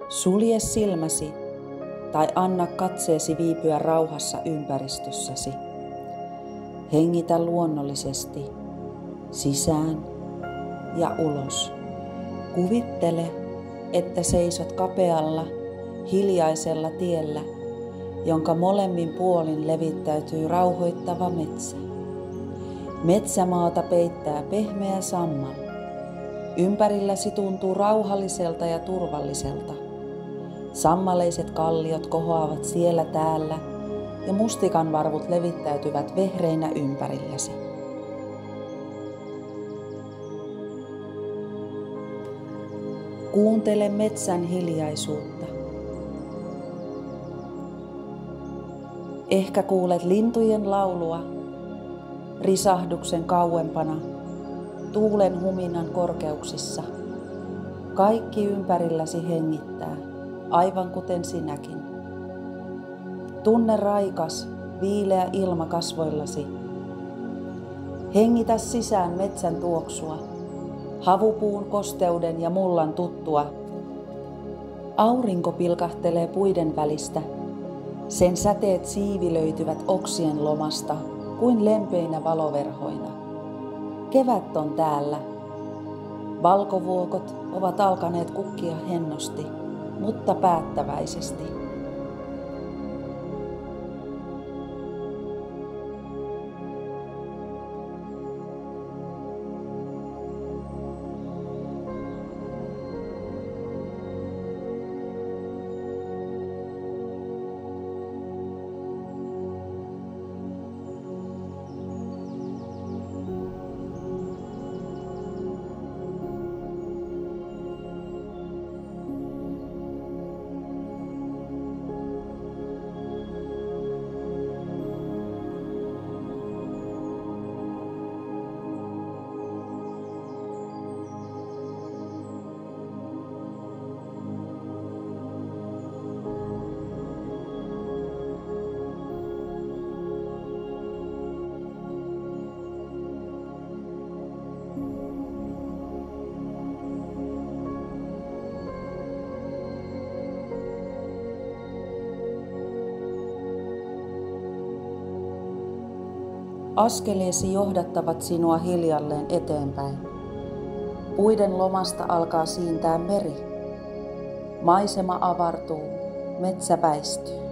Sulje silmäsi tai anna katseesi viipyä rauhassa ympäristössäsi. Hengitä luonnollisesti sisään ja ulos. Kuvittele, että seisot kapealla, hiljaisella tiellä, jonka molemmin puolin levittäytyy rauhoittava metsä. Metsämaata peittää pehmeä sammal. Ympärilläsi tuntuu rauhalliselta ja turvalliselta. Sammaleiset kalliot kohoavat siellä täällä ja mustikanvarvut levittäytyvät vehreinä ympärilläsi. Kuuntele metsän hiljaisuutta. Ehkä kuulet lintujen laulua, risahduksen kauempana, tuulen huminan korkeuksissa. Kaikki ympärilläsi hengittää, aivan kuten sinäkin. Tunne raikas, viileä ilma kasvoillasi. Hengitä sisään metsän tuoksua, havupuun kosteuden ja mullan tuttua. Aurinko pilkahtelee puiden välistä. Sen säteet siivilöityvät oksien lomasta kuin lempeinä valoverhoina. Kevät on täällä. Valkovuokot ovat alkaneet kukkia hennosti, mutta päättäväisesti. Askeleesi johdattavat sinua hiljalleen eteenpäin. Puiden lomasta alkaa siintää meri. Maisema avartuu, metsä väistyy.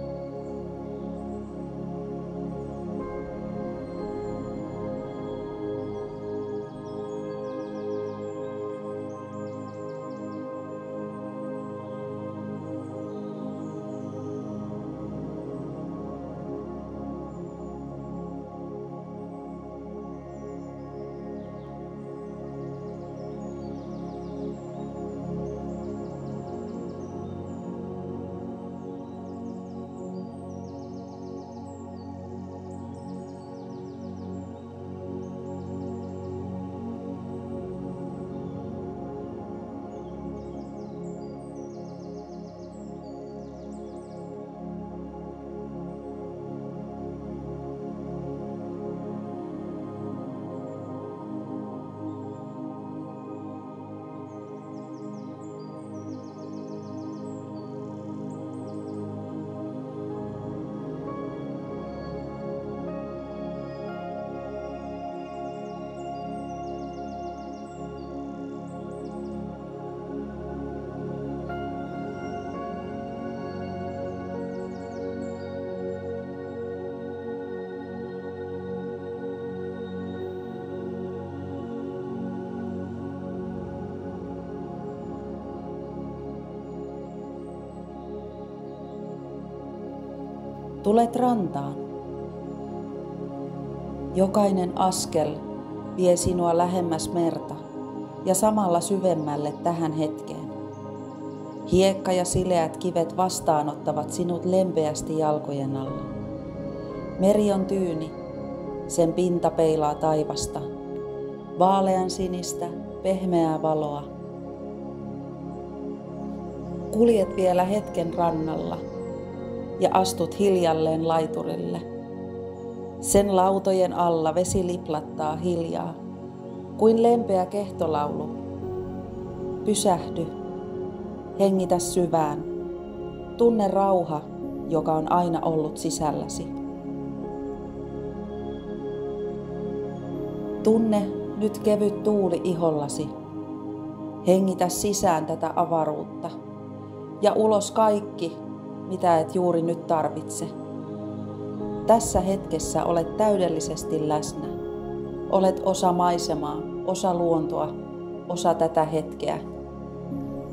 Tulet rantaan. Jokainen askel vie sinua lähemmäs merta ja samalla syvemmälle tähän hetkeen. Hiekka ja sileät kivet vastaanottavat sinut lempeästi jalkojen alla. Meri on tyyni, sen pinta peilaa taivasta, vaalean sinistä, pehmeää valoa. Kuljet vielä hetken rannalla ja astut hiljalleen laiturille. Sen lautojen alla vesi liplattaa hiljaa, kuin lempeä kehtolaulu. Pysähdy Hengitä syvään. Tunne rauha, joka on aina ollut sisälläsi. Tunne nyt kevyt tuuli ihollasi. Hengitä sisään tätä avaruutta ja ulos kaikki, mitä et juuri nyt tarvitse. Tässä hetkessä olet täydellisesti läsnä. Olet osa maisemaa, osa luontoa, osa tätä hetkeä.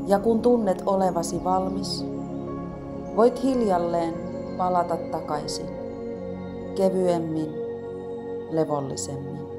Ja kun tunnet olevasi valmis, voit hiljalleen palata takaisin, kevyemmin, levollisemmin.